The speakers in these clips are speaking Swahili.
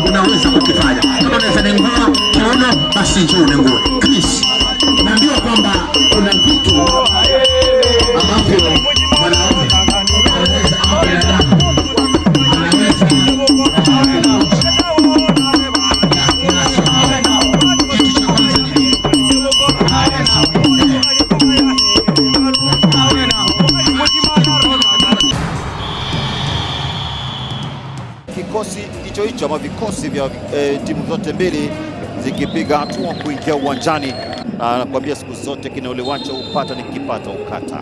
Unaweza kukifanya. Unaweza nengua kiuno basi njoo unengue. Chris. Naambiwa kwamba kuna vitu ambavyo wanaume wanaweza kikosi hicho ama vikosi vya timu zote mbili zikipiga hatua kuingia uwanjani, na nakwambia siku zote kinaolewacha upata nikipata ukata.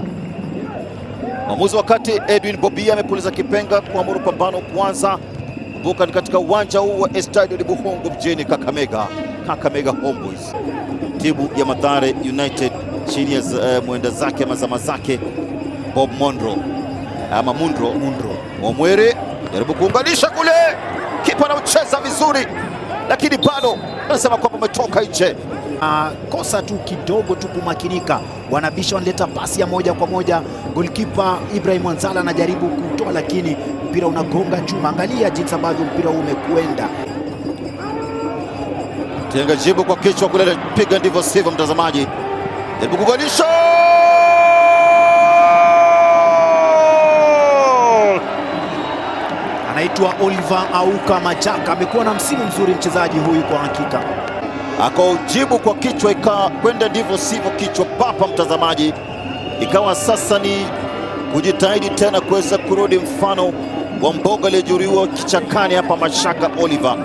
Mwamuzi wakati Edwin Bobia amepuliza kipenga kuamuru pambano kuanza. Kumbuka ni katika uwanja huu wa Estadio de Buhongo mjini Kakamega Homeboyz. Timu ya Mathare United chini ya mwenda zake mazama zake Bob Mundro Omwere jaribu kuunganisha kule, kipa anaucheza vizuri, lakini bado anasema kwamba umetoka nje. Kosa tu kidogo tu kumakinika, wanabisha wanaleta pasi ya moja kwa moja. Goalkeeper Ibrahim Wanzala anajaribu kutoa, lakini mpira unagonga chuma. Angalia jinsi ambavyo mpira umekwenda. Tenga jibu kwa kichwa kule, piga ndivyo sivyo mtazamaji. Jaribu kuunganisha, anaitwa Oliver Auka Machaka. Amekuwa na msimu mzuri mchezaji huyu kwa hakika. Akaujibu kwa kichwa, ikakwenda ndivyo sivyo, kichwa papa mtazamaji. Ikawa sasa ni kujitahidi tena kuweza kurudi mfano wa mboga aliyejuriwa kichakani hapa Machaka Oliver.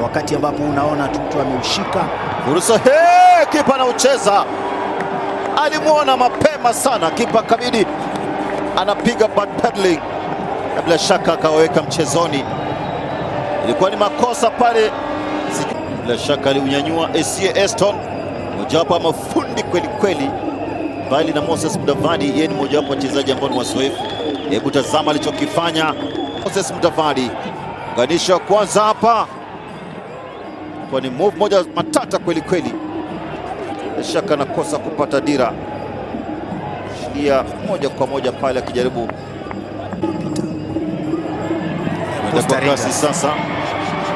Wakati ambapo unaona tutu ameushika fursa, kipa anaucheza, alimuona mapema sana kipa, kabidi anapiga backpedaling na bila shaka akaweka mchezoni. Ilikuwa ni makosa pale, bila shaka aliunyanyua Esie Eston, mojawapo wa mafundi kweli kweli, bali na Moses Mudavadi, yeye ni mojawapo wachezaji ambao ni wazoefu. Hebu tazama alichokifanya Moses Mudavadi, unganisha kwanza hapa, kwa ni move moja matata kweli kweli, bila shaka anakosa kupata dira, shikia moja kwa moja pale akijaribu kwa kasi. Sasa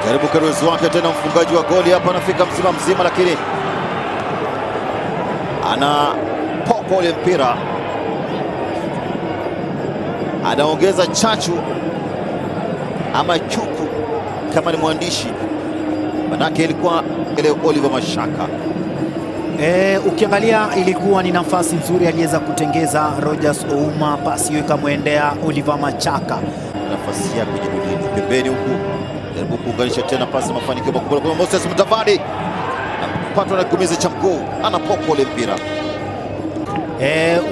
jaribu karuzi wake tena, mfungaji wa goli hapa anafika mzima, lakini anapokwa ule mpira, anaongeza chachu ama chuku kama ni mwandishi, manake ilikuwa ile Oliver Machaka. Ukiangalia ilikuwa ni nafasi nzuri aliweza kutengeza Rogers Ouma, pasi hiyo ikamwendea Oliver Machaka. Nafasi yake pembeni huku, jaribu kuunganisha tena, pasi mafanikio makubwa kwa Moses Mudavadi, anapatwa na kumiza cha mguu, anapokwa ule mpira.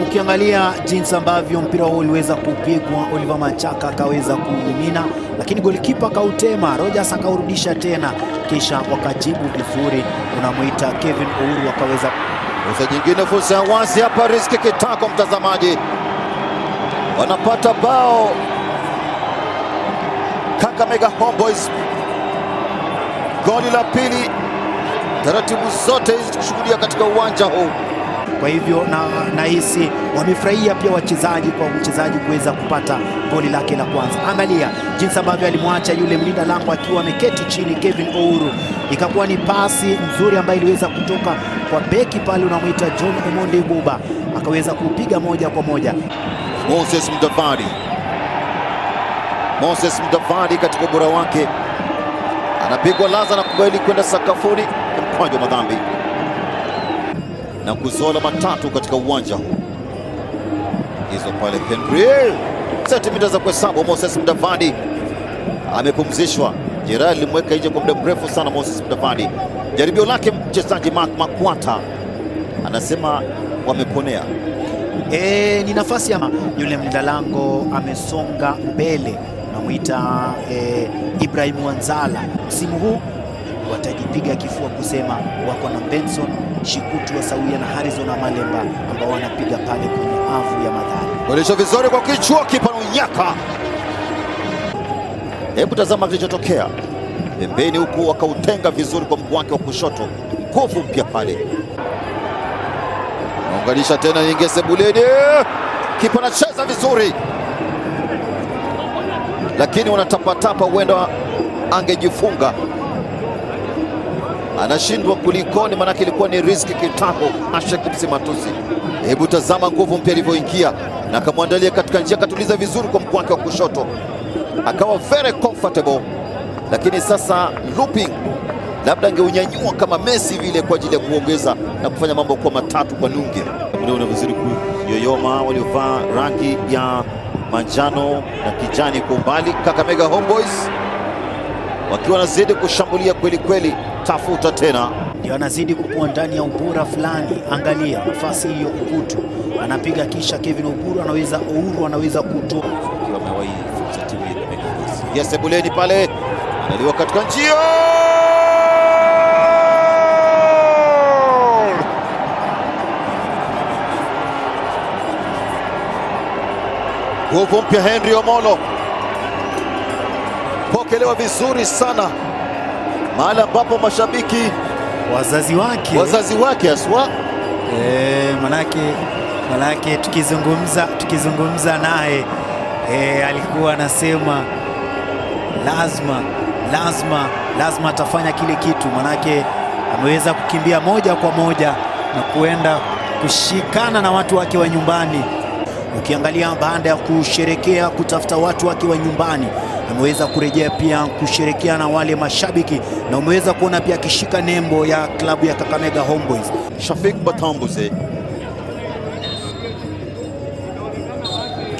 Ukiangalia jinsi ambavyo mpira huo uliweza kupigwa, Oliver Machaka akaweza kuumina, lakini golikipa akautema, Rogers akaurudisha tena, kisha wakajibu vizuri. Unamuita Kevin Ouru akaweza fursa nyingine, fursa ya wazi hapa, Rizki Kitako mtazamaji, wanapata bao Kakamega Homeboyz, goli la pili. Taratibu zote hizi tukishuhudia katika uwanja huu. Kwa hivyo nahisi wamefurahia pia wachezaji, kwa mchezaji kuweza kupata goli lake la kwanza. Angalia jinsi ambavyo alimwacha yule mlinda lango akiwa ameketi chini, Kevin Ouru. Ikakuwa ni pasi nzuri ambayo iliweza kutoka kwa beki pale, unamuita John Omonde Buba, akaweza kupiga moja kwa moja. Moses Mudavadi katika ubora wake, anapigwa laza na kubali kwenda sakafuni, mkwaju wa madhambi na kuzola matatu katika uwanja huu. Hizo pale Henry sentimita za kuhesabu. Moses Mudavadi amepumzishwa, jeraha lilimweka nje kwa muda mrefu sana Moses Mudavadi. Jaribio lake mchezaji Mark Makwata anasema wameponea. Ni nafasi ya yule mlinda lango amesonga mbele, namuita Ibrahim Wanzala. Msimu huu watajipiga kifua kusema wako na Benson Shikutu wa sawia na Harrison Amalemba ambao wanapiga pale kwenye avu ya Mathare. Kuelesha vizuri kwa kichwa, kipa Unyaka. Hebu tazama kilichotokea pembeni huku, wakautenga vizuri kwa mguu wake wa kushoto. Nguvu mpya pale, naunganisha tena Nyingese Buledi, kipa anacheza vizuri lakini wanatapatapa, huenda angejifunga, anashindwa kulikoni, manake ilikuwa ni riziki kitako. Ashek Msimatusi, hebu tazama nguvu mpya ilivyoingia na akamwandalia katika njia, akatuliza vizuri kwa mguu wake wa kushoto, akawa very comfortable. Lakini sasa looping, labda angeunyanyua kama Messi vile kwa ajili ya kuongeza na kufanya mambo kwa matatu kwa nunge. Ndio unavyozidi kuyoyoma waliovaa rangi ya manjano na kijani kwa umbali, Kakamega Homeboys wakiwa wanazidi kushambulia kweli kweli. Tafuta tena, ndio anazidi kukua ndani ya ubora fulani. Angalia nafasi hiyo, Ukutu anapiga, kisha Kevin Ouru anaweza kutoa akiwa amewahi fursa timu ya Yes Buleni pale analiwa katika njia, nguvu mpya Henry Omolo, pokelewa vizuri sana mahali ambapo mashabiki wazazi wake aswa manake tukizungumza naye alikuwa anasema lazima atafanya kile kitu, manake ameweza kukimbia moja kwa moja na kuenda kushikana na watu wake wa nyumbani. Ukiangalia baada ya kusherekea kutafuta watu wake wa nyumbani, ameweza kurejea pia kusherekea na wale mashabiki, na umeweza kuona pia akishika nembo ya klabu ya Kakamega Homeboys. Shafik Batambuze,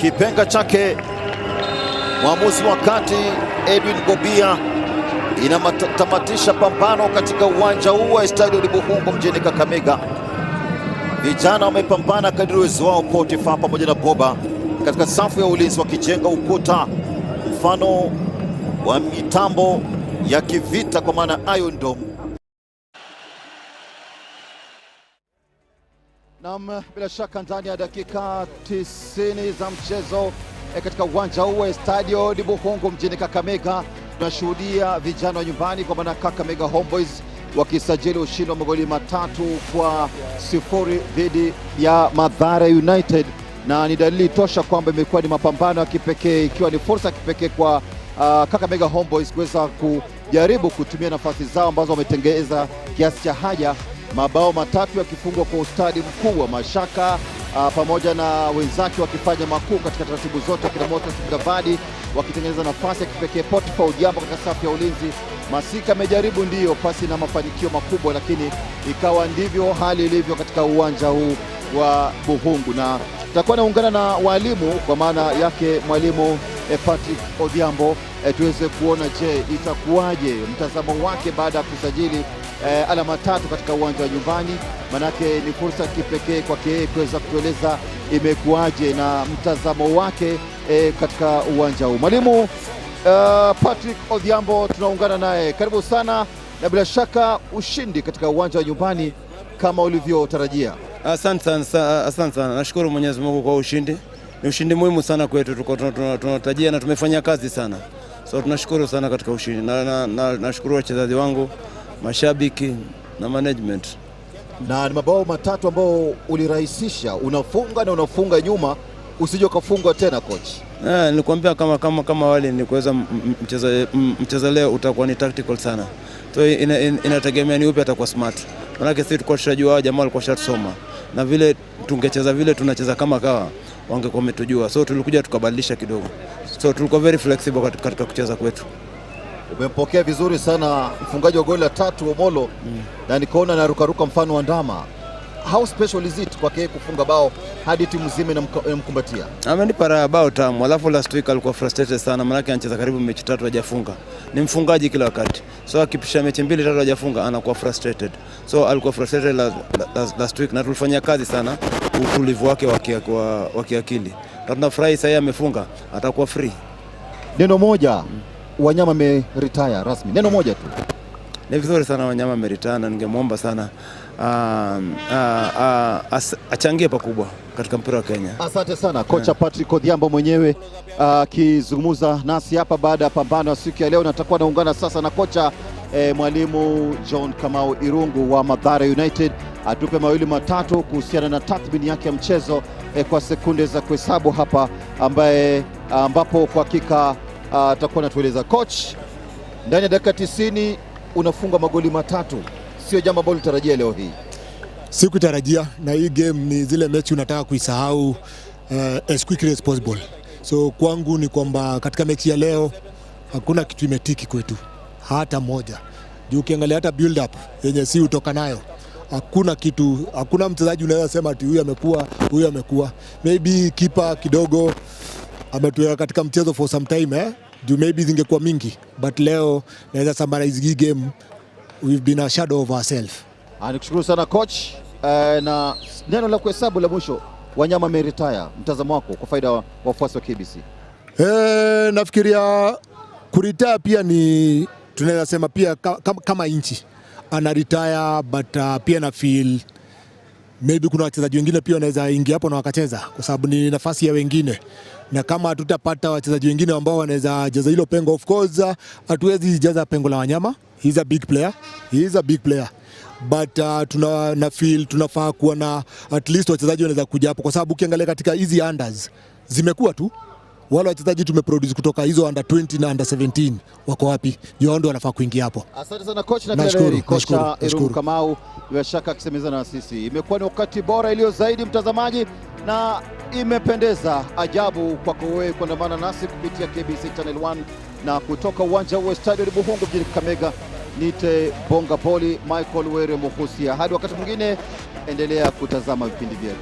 kipenga chake mwamuzi wa kati Edwin Gobia inatamatisha pambano katika uwanja huu wa Stadio Buhungu mjini Kakamega. Vijana wamepambana kadri uwezo wao, Potifa pamoja na Boba katika safu ya ulinzi, wakijenga ukuta mfano wa mitambo ya kivita kwa maana Iron Dome. Naam, bila shaka ndani ya dakika 90 za mchezo katika uwanja huu wa Stadio Buhungu mjini Kakamega tunashuhudia vijana wa nyumbani kwa maana Kakamega Homeboys wakisajili ushindi wa magoli 3-0 dhidi ya Mathare United, na ni dalili tosha kwamba imekuwa ni mapambano ya kipekee, ikiwa ni fursa ya kipekee kwa Kakamega Homeboys kuweza kujaribu kutumia nafasi zao ambazo wametengeza kiasi cha haja. Mabao matatu yakifungwa kwa ustadi mkuu wa Mashaka pamoja na wenzake wakifanya makuu katika taratibu zote, kina Moses Mudavadi wakitengeneza nafasi ya kipekee, Potifa Odhiambo katika safu ya ulinzi. Masika amejaribu ndiyo pasi na mafanikio makubwa, lakini ikawa ndivyo hali ilivyo katika uwanja huu wa Buhungu, na tutakuwa naungana na walimu kwa maana yake mwalimu Patrick Odhiambo tuweze kuona, je, itakuwaje mtazamo wake baada ya kusajili alama tatu katika uwanja wa nyumbani. Manake ni fursa kipekee kwake kuweza kutueleza imekuwaje na mtazamo wake katika uwanja huu. Mwalimu Patrick Odhiambo tunaungana naye, karibu sana, na bila shaka ushindi katika uwanja wa nyumbani kama ulivyotarajia. Asante sana. Nashukuru Mwenyezi Mungu kwa ushindi. Ni ushindi muhimu sana kwetu, tunatarajia na tumefanya kazi sana. So tunashukuru sana katika ushindi. Nashukuru wachezaji wangu, mashabiki na management. Na ni mabao matatu ambao ulirahisisha, unafunga nyuma, usije ukafungwa tena coach. Nilikwambia kama wale ni kuweza mchezo leo utakuwa ni tactical sana. So inategemea ni upi atakuwa smart. Maana sisi tulikuwa tunajua jamaa walikuwa shatusoma. Na vile tungecheza vile tunacheza kama kawa wangekuwa wametujua. So tulikuja tukabadilisha kidogo. So tulikuwa very flexible katika kucheza kwetu. Umempokea vizuri sana mfungaji wa goli la tatu Omolo, na nikaona anarukaruka mfano wa ndama. how special is it kwake kufunga bao hadi timu nzima inamkumbatia? Amenipa raha, bao tamu. Alafu last week alikuwa frustrated sana, maana anacheza karibu mechi 3 hajafunga. Ni mfungaji kila wakati, so akipisha mechi 2-3 hajafunga anakuwa frustrated. So alikuwa frustrated last week, na tulifanya kazi sana utulivu wake wa kiakili. Tunafurahi sasa amefunga, atakuwa free. Neno moja, Wanyama retire rasmi. Neno moja tu. Ni vizuri sana Wanyama retire, na ningemwomba sana achangie pakubwa katika mpira wa Kenya. Asante sana kocha Patrick Odhiambo mwenyewe akizungumza nasi hapa baada ya pambano ya siku ya leo, na tutakuwa naungana sasa na kocha mwalimu John Kamau Irungu wa Mathare United atupe mawili matatu kuhusiana na tathmini yake ya mchezo kwa sekunde za kuhesabu hapa, ambapo kwa hakika atakuwa anatueleza. Coach, ndani ya dakika 90 unafunga magoli 3, sio jambo ambalo ulitarajia leo hii? Sikutarajia, na hii game ni zile mechi unataka kuisahau as quickly as possible. So kwangu ni kwamba katika mechi ya leo hakuna kitu imetiki kwetu hata moja. Juu ukiangalia hata build up yenye si utoka nayo, hakuna kitu, hakuna mchezaji unaweza sema ati huyu amekuwa. Maybe keeper kidogo ametuweka katika mchezo for some time juu maybe zingekuwa mingi, but leo naweza summarize hii game, we've been a shadow of ourselves. Nikushukuru sana coach, na neno la kuhesabu la mwisho, Wanyama retire, mtazamo wako kwa faida wa wafuasi wa KBC? Nafikiria kuretire pia ni tunaweza sema pia kama inchi ana retire, but pia na feel maybe kuna wachezaji wengine pia wanaweza ingia hapo na wakacheza, kwa sababu ni nafasi ya wengine, na kama hatutapata wachezaji wengine ambao wanaweza jaza hilo pengo, of course hatuwezi jaza pengo la Wanyama. He is a big player, but na feel tunafaa kuwa na at least wachezaji wanaweza kuja hapo, kwa sababu ukiangalia katika hizi unders zimekuwa tu wale wachezaji tumeproduce kutoka hizo under 20 na under 17 wako wapi? Ndio ndio wanafaa kuingia hapo. Asante sana coach, na kila kocha Irungu Kamau bila shaka akisemezana na sisi. Imekuwa ni wakati bora iliyo zaidi mtazamaji, na imependeza ajabu kwako wewe kuandamana nasi kupitia KBC Channel 1 na kutoka uwanja wa Stadium Buhungu mjini Kakamega. Nite Bonga Boli Michael Were Muhusia. Hadi wakati mwingine, endelea kutazama vipindi vyetu.